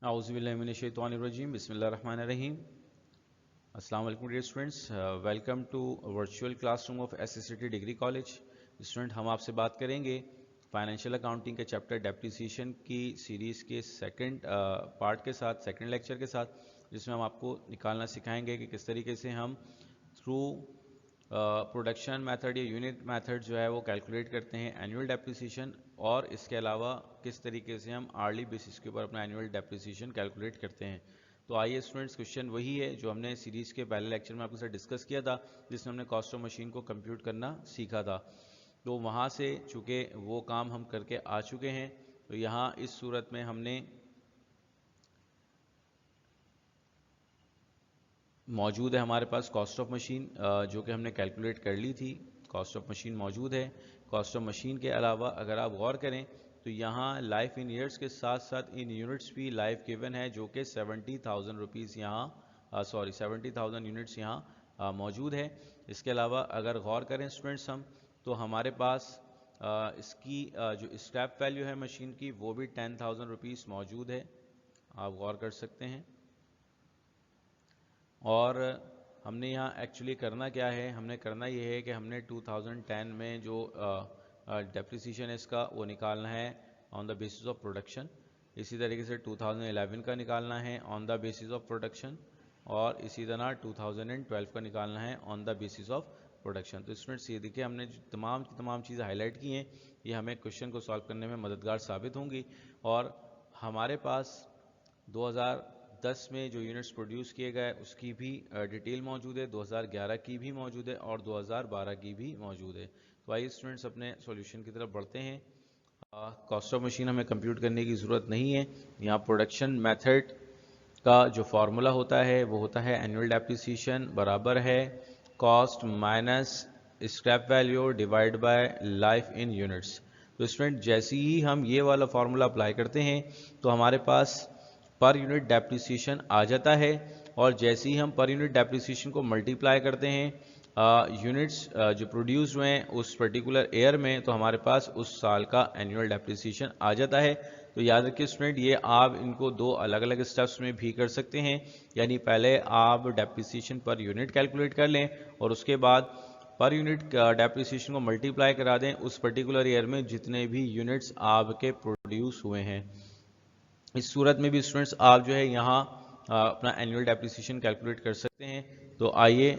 Auzubillahiminash-shaytanir-rajim. Bismillahir-Rahmanir-Rahim. Assalamu alaikum dear students. Welcome to virtual classroom of SSCT Degree College. Student हम आपसे बात करेंगे financial accounting के chapter depreciation की series के सेकंड पार्ट के साथ, सेकंड लेक्चर के साथ, जिसमें हम आपको निकालना सिखाएंगे कि किस तरीके से हम थ्रू प्रोडक्शन मेथड या यूनिट मेथड जो है वो कैलकुलेट करते हैं एनुअल डेप्रिसिएशन, और इसके अलावा किस तरीके से हम आर्ली बेसिस के ऊपर अपना एनुअल डेप्रिसिएशन कैलकुलेट करते हैं। तो आइए स्टूडेंट्स, क्वेश्चन वही है जो हमने सीरीज़ के पहले लेक्चर में आपके साथ डिस्कस किया था, जिसमें हमने कॉस्ट ऑफ मशीन को कंप्यूट करना सीखा था। तो वहाँ से चूँकि वो काम हम करके आ चुके हैं, तो यहाँ इस सूरत में हमने मौजूद है हमारे पास कॉस्ट ऑफ मशीन, जो कि हमने कैलकुलेट कर ली थी। कॉस्ट ऑफ मशीन मौजूद है। कॉस्ट ऑफ मशीन के अलावा अगर आप गौर करें तो यहाँ लाइफ इन ईयर्स के साथ साथ इन यूनिट्स भी लाइफ गिवन है, जो कि 70,000 रुपीज़ यहाँ 70,000 यूनिट्स यहाँ मौजूद है। इसके अलावा अगर गौर करें स्टूडेंट्स हम, तो हमारे पास इसकी जो स्क्रैप वैल्यू है मशीन की, वो भी 10,000 रुपीज़ मौजूद है, आप गौर कर सकते हैं। और हमने यहाँ एक्चुअली करना क्या है, हमने करना ये है कि हमने 2010 में जो डेप्रिसिएशन है इसका वो निकालना है on the basis of production. इसी तरीके से 2011 का निकालना है on the basis of production, और इसी तरह 2012 का निकालना है on the basis of production. तो स्टूडेंट्स ये देखिए, हमने जो तमाम चीज़ें हाईलाइट की हैं, ये हमें क्वेश्चन को सॉल्व करने में मददगार साबित होंगी। और हमारे पास 2010 में जो यूनिट्स प्रोड्यूस किए गए उसकी भी डिटेल मौजूद है, 2011 की भी मौजूद है और 2012 की भी मौजूद है। तो आइए स्टूडेंट्स अपने सॉल्यूशन की तरफ बढ़ते हैं। कॉस्ट ऑफ मशीन हमें कंप्यूट करने की ज़रूरत नहीं है। यहाँ प्रोडक्शन मेथड का जो फार्मूला होता है वो होता है एनुअल डेप्रिसिएशन बराबर है cost minus scrap value divide by life in units. तो स्टूडेंट जैसे ही हम ये वाला फार्मूला अप्लाई करते हैं तो हमारे पास पर यूनिट डेप्रिसिएशन आ जाता है, और जैसे ही हम पर यूनिट डेप्रिसिएशन को मल्टीप्लाई करते हैं यूनिट्स जो प्रोड्यूस हुए हैं उस पर्टिकुलर ईयर में, तो हमारे पास उस साल का एनुअल डेप्रिसिएशन आ जाता है। तो याद रखिए स्टूडेंट, ये आप इनको दो अलग अलग स्टेप्स में भी कर सकते हैं। यानी पहले आप डेप्रिसिएशन पर यूनिट कैलकुलेट कर लें और उसके बाद पर यूनिट डेप्रिसिएशन को मल्टीप्लाई करा दें उस पर्टिकुलर ईयर में जितने भी यूनिट्स आपके प्रोड्यूस हुए हैं। इस सूरत में भी स्टूडेंट्स आप जो है यहाँ अपना एनुअल डेप्रिसिएशन कैलकुलेट कर सकते हैं। तो आइए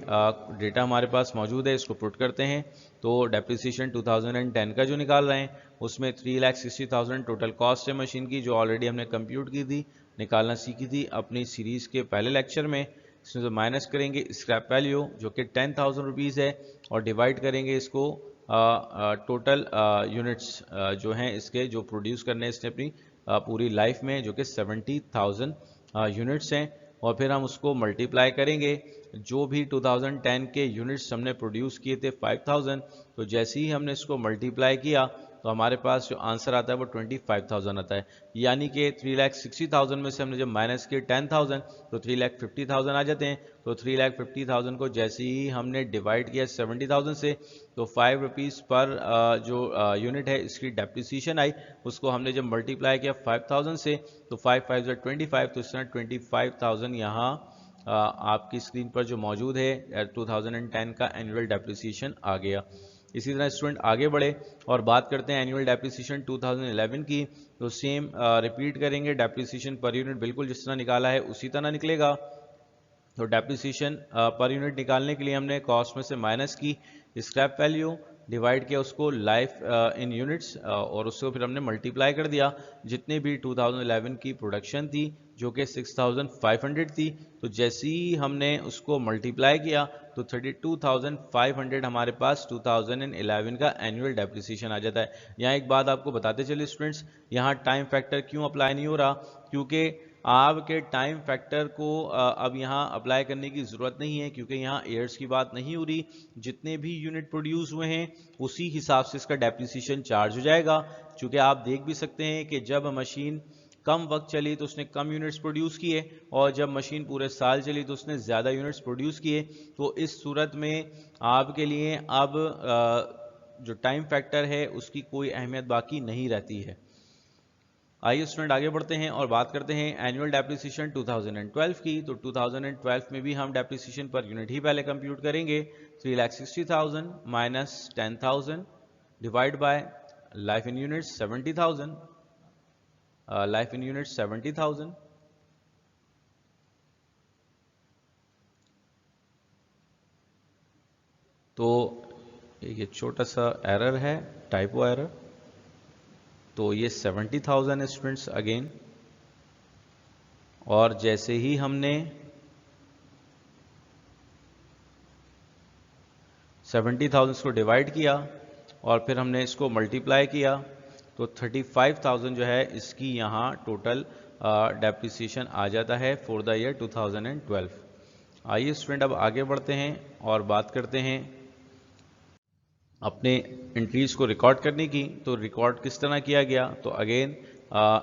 डेटा हमारे पास मौजूद है, इसको पुट करते हैं। तो डेप्रिसिएशन 2010 का जो निकाल रहे हैं उसमें 3,60,000 टोटल कॉस्ट है मशीन की, जो ऑलरेडी हमने कंप्यूट की थी, निकालना सीखी थी अपनी सीरीज़ के पहले लेक्चर में। इसमें से माइनस करेंगे स्क्रैप वैल्यू जो कि 10,000 रुपीज़ है, और डिवाइड करेंगे इसको टोटल यूनिट्स जो हैं इसके जो प्रोड्यूस करने हैं इसने अपनी पूरी लाइफ में, जो कि 70,000 यूनिट्स हैं। और फिर हम उसको मल्टीप्लाई करेंगे, जो भी 2010 के यूनिट्स हमने प्रोड्यूस किए थे 5,000, तो जैसे ही हमने इसको मल्टीप्लाई किया तो हमारे पास जो आंसर आता है वो 25,000 आता है। यानी कि 3,60,000 में से हमने जब माइनस किए 10,000 तो 3,50,000 आ जाते हैं। तो 3,50,000 को जैसे ही हमने डिवाइड किया 70,000 से, तो 5 रुपीज़ पर जो यूनिट है इसकी डेप्रिसिएशन आई, उसको हमने जब मल्टीप्लाई किया 5,000 से, तो 5 5 25, तो इस तरह 25,000 यहाँ आपकी स्क्रीन पर जो मौजूद है 2010 का एनुअल डेप्रिसिएशन आ गया। इसी तरह स्टूडेंट आगे बढ़े और बात करते हैं एनुअल डेप्रिसिएशन 2011 की। तो सेम रिपीट करेंगे, डेप्रिसिएशन पर यूनिट बिल्कुल जिस तरह निकाला है उसी तरह निकलेगा। तो डेप्रिसिएशन पर यूनिट निकालने के लिए हमने कॉस्ट में से माइनस की स्क्रैप वैल्यू, डिवाइड किया उसको लाइफ इन यूनिट्स, और उसको फिर हमने मल्टीप्लाई कर दिया जितने भी 2011 की प्रोडक्शन थी जो कि 6,500 थी। तो जैसे ही हमने उसको मल्टीप्लाई किया तो 32,500 हमारे पास 2011 का एनुअल डेप्रिसिएशन आ जाता है। यहाँ एक बात आपको बताते चलिए स्टूडेंट्स, यहाँ टाइम फैक्टर क्यों अप्लाई नहीं हो रहा, क्योंकि आपके टाइम फैक्टर को अब यहाँ अप्लाई करने की ज़रूरत नहीं है, क्योंकि यहाँ ईयर्स की बात नहीं हो रही। जितने भी यूनिट प्रोड्यूस हुए हैं उसी हिसाब से इसका डेप्रिसिएशन चार्ज हो जाएगा। क्योंकि आप देख भी सकते हैं कि जब मशीन कम वक्त चली तो उसने कम यूनिट्स प्रोड्यूस किए, और जब मशीन पूरे साल चली तो उसने ज़्यादा यूनिट्स प्रोड्यूस किए। तो इस सूरत में आपके लिए अब जो टाइम फैक्टर है उसकी कोई अहमियत बाकी नहीं रहती है। आइए स्टूडेंट आगे बढ़ते हैं और बात करते हैं एनुअल डेप्रिसिएशन 2012 की। तो 2012 में भी हम डेप्रिसिएशन पर यूनिट ही पहले कंप्यूट करेंगे। 3,60,000 minus 10,000 divide by life in units 70,000, life in units 70,000। तो ये छोटा सा एरर है, टाइपो एरर। तो ये 70,000 स्टूडेंट्स अगेन, और जैसे ही हमने 70,000 को डिवाइड किया और फिर हमने इसको मल्टीप्लाई किया तो 35,000 जो है इसकी यहाँ टोटल डेप्रिसिएशन आ जाता है फॉर द ईयर 2012। आइए स्टूडेंट अब आगे बढ़ते हैं और बात करते हैं अपने एंट्रीज को रिकॉर्ड करने की। तो रिकॉर्ड किस तरह किया गया, तो अगेन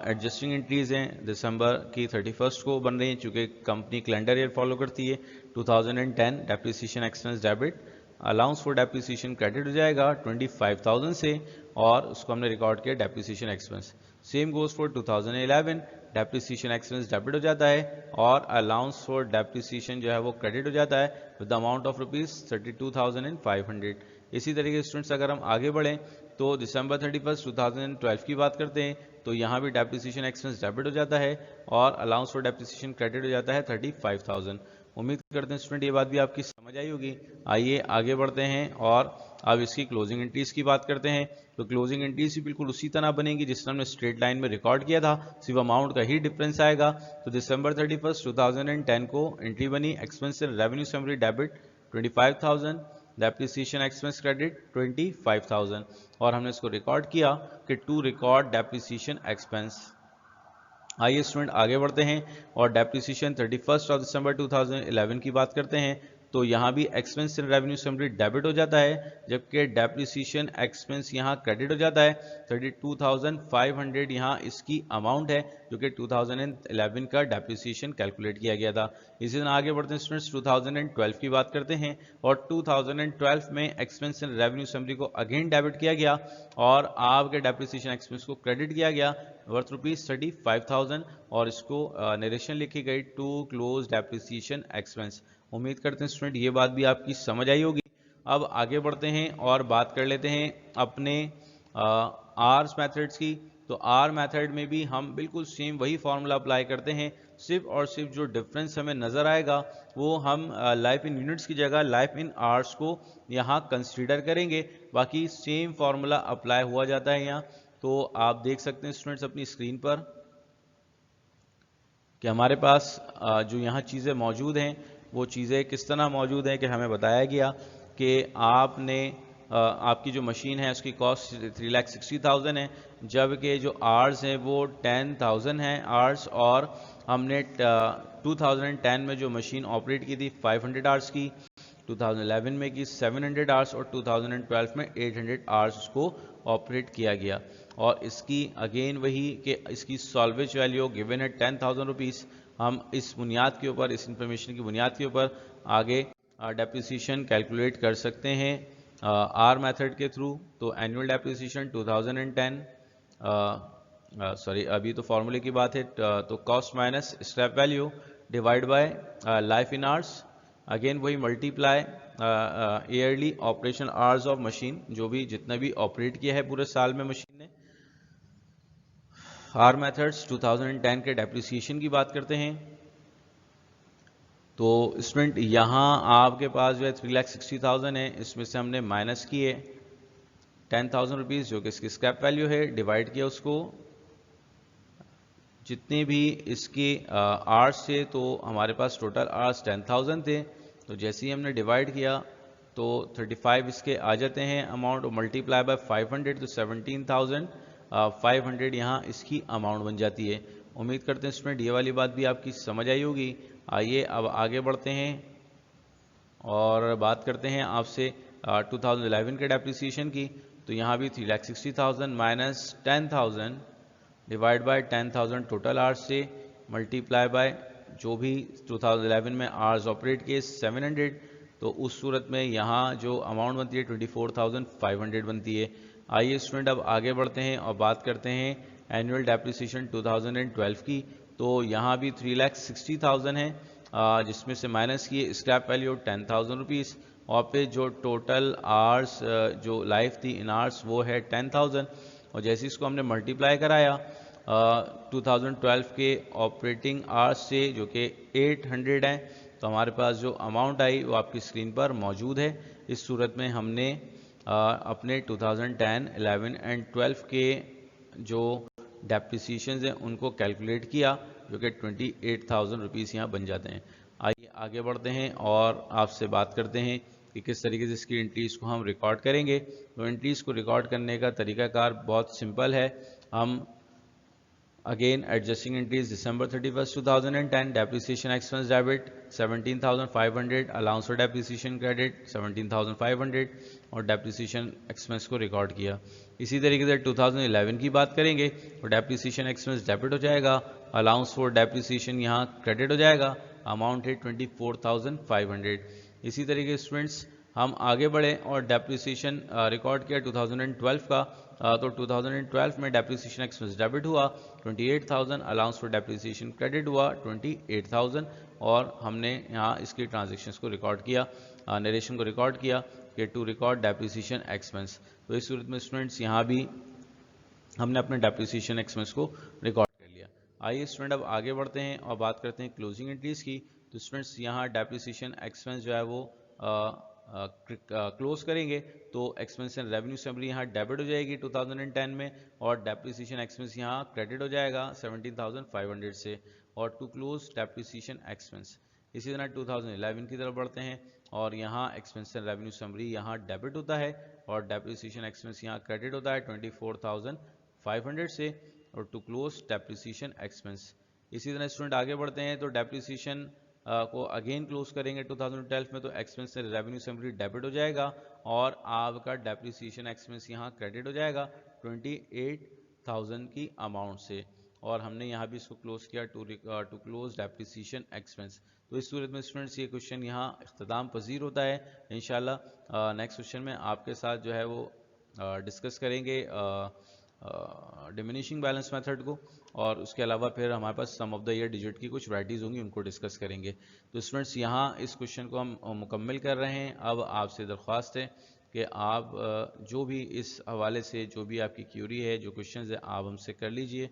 एडजस्टिंग एंट्रीज हैं, दिसंबर की 31 को बन रही हैं चूँकि कंपनी कैलेंडर ईयर फॉलो करती है। 2010 depreciation expense debit, allowance for depreciation credit हो जाएगा 25,000 से, और उसको हमने रिकॉर्ड किया depreciation expense. Same goes for 2011, depreciation expense debit हो जाता है और अलाउंस फॉर डेप्रिसिएशन जो है वो क्रेडिट हो जाता है विद द अमाउंट ऑफ ₹32,500। इसी तरीके से स्टूडेंट्स अगर हम आगे बढ़ें तो दिसंबर 31 2012 की बात करते हैं तो यहाँ भी डेप्रिसिएशन एक्सपेंस डेबिट हो जाता है और अलाउंस फॉर डेप्रिसिएशन क्रेडिट हो जाता है 35,000। उम्मीद करते हैं स्टूडेंट ये बात भी आपकी समझ आई होगी। आइए आगे बढ़ते हैं और अब इसकी क्लोजिंग एंट्रीज की बात करते हैं। तो क्लोजिंग एंट्रीज भी बिल्कुल उसी तरह बनेगी जिस तरह हमने स्ट्रेट लाइन में रिकॉर्ड किया था, सिर्फ अमाउंट का ही डिफरेंस आएगा। तो दिसंबर 31 2010 को एंट्री बनी expense revenue summary debit 25,000, depreciation expense credit 25,000, और हमने इसको रिकॉर्ड किया कि टू रिकॉर्ड डेप्रिसिएशन एक्सपेंस। आइए स्टूडेंट आगे बढ़ते हैं और डेप्रिसिएशन 31 ऑफ दिसंबर 2011 की बात करते हैं। तो यहाँ भी expense in revenue summary debit हो जाता है जबकि डेप्रिसिएशन एक्सपेंस यहाँ क्रेडिट हो जाता है। 32,500 यहाँ इसकी अमाउंट है जो कि 2011 का डेप्रिसिएशन कैलकुलेट किया गया था। इसी तरह आगे बढ़ते हैं स्टूडेंट्स 2012 की बात करते हैं और 2012 में एक्सपेंस इन रेवेन्यू समरी को अगेन डेबिट किया गया और आपके डेप्रिसिएशन एक्सपेंस को क्रेडिट किया गया वर्थ ₹35,000 और इसको नरेशन लिखी गई टू क्लोज डेप्रिसिएशन एक्सपेंस। उम्मीद करते हैं स्टूडेंट ये बात भी आपकी समझ आई होगी। अब आगे बढ़ते हैं और बात कर लेते हैं अपने आर्स मेथड्स की। तो आर मेथड में भी हम बिल्कुल सेम वही फॉर्मूला अप्लाई करते हैं, सिर्फ और सिर्फ जो डिफरेंस हमें नज़र आएगा वो हम लाइफ इन यूनिट्स की जगह लाइफ इन आवर्स को यहाँ कंसीडर करेंगे, बाकी सेम फॉर्मूला अप्लाई हुआ जाता है यहाँ। तो आप देख सकते हैं स्टूडेंट्स अपनी स्क्रीन पर कि हमारे पास जो यहाँ चीज़ें मौजूद हैं वो चीज़ें किस तरह मौजूद हैं कि हमें बताया गया कि आपने आपकी जो मशीन है उसकी कॉस्ट 3,60,000 है, जबकि जो आवर्स हैं वो 10,000 हैं आवर्स, और हमने 2010 में जो मशीन ऑपरेट की थी 500 आवर्स की, 2011 में की 700 आवर्स और 2012 में 800 आवर्स उसको ऑपरेट किया गया। और इसकी अगेन वही कि इसकी सॉल्वेज वैल्यू गिवन है 10,000 रुपीज़। हम इस बुनियाद के ऊपर, इस इंफॉर्मेशन की बुनियाद के ऊपर आगे डेप्रिसिएशन कैलकुलेट कर सकते हैं आर मेथड के थ्रू। तो एनुअल डेप्रिसिएशन 2010 सॉरी अभी तो फॉर्मूले की बात है, तो cost minus scrap value divide by life in hours, again वही multiply yearly operation hours of machine, जो भी जितना भी ऑपरेट किया है पूरे साल में मशीन ने। आर मेथड्स 2010 के डेप्रिसिएशन की बात करते हैं। तो स्टूडेंट यहाँ आपके पास जो है 3,60,000 है, इसमें से हमने माइनस किए 10,000 रुपीज़ जो कि इसकी स्क्रैप वैल्यू है, डिवाइड किया उसको जितने भी इसके आवर्स थे, तो हमारे पास टोटल आवर्स 10,000 थे। तो जैसे ही हमने डिवाइड किया तो 35 इसके आ जाते हैं अमाउंट, और मल्टीप्लाई बाय 500 तो 17,500 यहाँ इसकी अमाउंट बन जाती है। उम्मीद करते हैं स्टूडेंट ये वाली बात भी आपकी समझ आई होगी। आइए अब आगे बढ़ते हैं और बात करते हैं आपसे 2011 के डेप्रिसिएशन की। तो यहाँ भी 3,60,000 minus 10,000 divide by 10,000 total hours से, मल्टीप्लाई बाय जो भी 2011 में आवर्स ऑपरेट किए 700, तो उस सूरत में यहाँ जो अमाउंट बनती है 24,500 बनती है। आइए स्टूडेंट अब आगे बढ़ते हैं और बात करते हैं एनुअल डेप्रिसिएशन 2012 की, तो यहाँ भी 3,60,000 है, जिसमें से माइनस किए स्क्रैप वैल्यू 10,000 रुपीज़, और फिर जो टोटल आवर्स जो लाइफ थी इन आवर्स वो है 10,000, और जैसे इसको हमने मल्टीप्लाई कराया 2012 के ऑपरेटिंग आवर्स से जो कि 800 है, तो हमारे पास जो अमाउंट आई वो आपकी स्क्रीन पर मौजूद है। इस सूरत में हमने अपने 2010, 11 एंड 12 के जो डेप्रिसिएशन हैं उनको कैलकुलेट किया, जो कि 28,000 रुपीज़ यहाँ बन जाते हैं। आइए आगे बढ़ते हैं और आपसे बात करते हैं कि किस तरीके से इसकी एंट्रीज़ को हम रिकॉर्ड करेंगे। तो एंट्रीज़ को रिकॉर्ड करने का तरीकाकार बहुत सिंपल है। हम Again, adjusting entries December 31st, 2010, depreciation expense debit 17,500, allowance for depreciation credit 17,500 और depreciation expense को रिकॉर्ड किया। इसी तरीके से 2011 की बात करेंगे तो depreciation expense डेबिट हो जाएगा, allowance for depreciation यहाँ क्रेडिट हो जाएगा, अमाउंट है 24,500। इसी तरीके स्टूडेंट्स हम आगे बढ़े और डेप्रिसिएशन रिकॉर्ड किया 2012 का, तो 2012 में डेप्रिसिएशन एक्सपेंस डेबिट हुआ 28,000, अलाउंस फॉर डेप्रिसिएशन क्रेडिट हुआ 28,000, और हमने यहाँ इसकी ट्रांजेक्शन्स को रिकॉर्ड किया, नरेशन को रिकॉर्ड किया कि टू रिकॉर्ड डेप्रिसिएशन एक्सपेंस। तो इस सूरत में स्टूडेंट्स यहाँ भी हमने अपने डेप्रिसिएशन एक्सपेंस को रिकॉर्ड कर लिया। आइए स्टूडेंट अब आगे बढ़ते हैं और बात करते हैं क्लोजिंग एंट्रीज की। तो स्टूडेंट्स यहाँ डेप्रिसिएशन एक्सपेंस जो है वो क्लोज करेंगे, तो एक्सपेंस एंड रेवेन्यू समरी यहाँ डेबिट हो जाएगी 2010 में, और डेप्रिसिएशन एक्सपेंस यहाँ क्रेडिट हो जाएगा 17,500 से, और टू क्लोज डेप्रिसिएशन एक्सपेंस। इसी तरह 2011 की तरफ बढ़ते हैं और यहाँ एक्सपेंस एंड रेवेन्यू समरी यहाँ डेबिट होता है और डेप्रिसिएशन एक्सपेंस यहाँ क्रेडिट होता है 24,500 से, और टू क्लोज डेप्रिसिएशन एक्सपेंस। इसी तरह स्टूडेंट आगे बढ़ते हैं तो डेप्रिसिएशन को अगेन क्लोज करेंगे 2012 में, तो एक्सपेंस से रेवेन्यू समरी डेबिट हो जाएगा और आपका डेप्रिसिएशन एक्सपेंस यहाँ क्रेडिट हो जाएगा 28,000 की अमाउंट से, और हमने यहाँ भी इसको क्लोज किया टू क्लोज डेप्रिसिएशन एक्सपेंस। तो इस सूरत में स्टूडेंट्स ये क्वेश्चन यहाँ इख्तिताम पजीर होता है। इंशाल्लाह नेक्स्ट क्वेश्चन में आपके साथ जो है वो डिस्कस करेंगे डिमिनिशिंग बैलेंस मेथड को, और उसके अलावा फिर हमारे पास सम ऑफ द ईयर डिजिट की कुछ वैराइटीज़ होंगी, उनको डिस्कस करेंगे। तो स्टूडेंट्स यहाँ इस क्वेश्चन को हम मुकम्मल कर रहे हैं। अब आपसे दरख्वास्त है कि आप जो भी इस हवाले से जो भी आपकी क्यूरी है, जो क्वेश्चन है, आप हमसे कर लीजिए।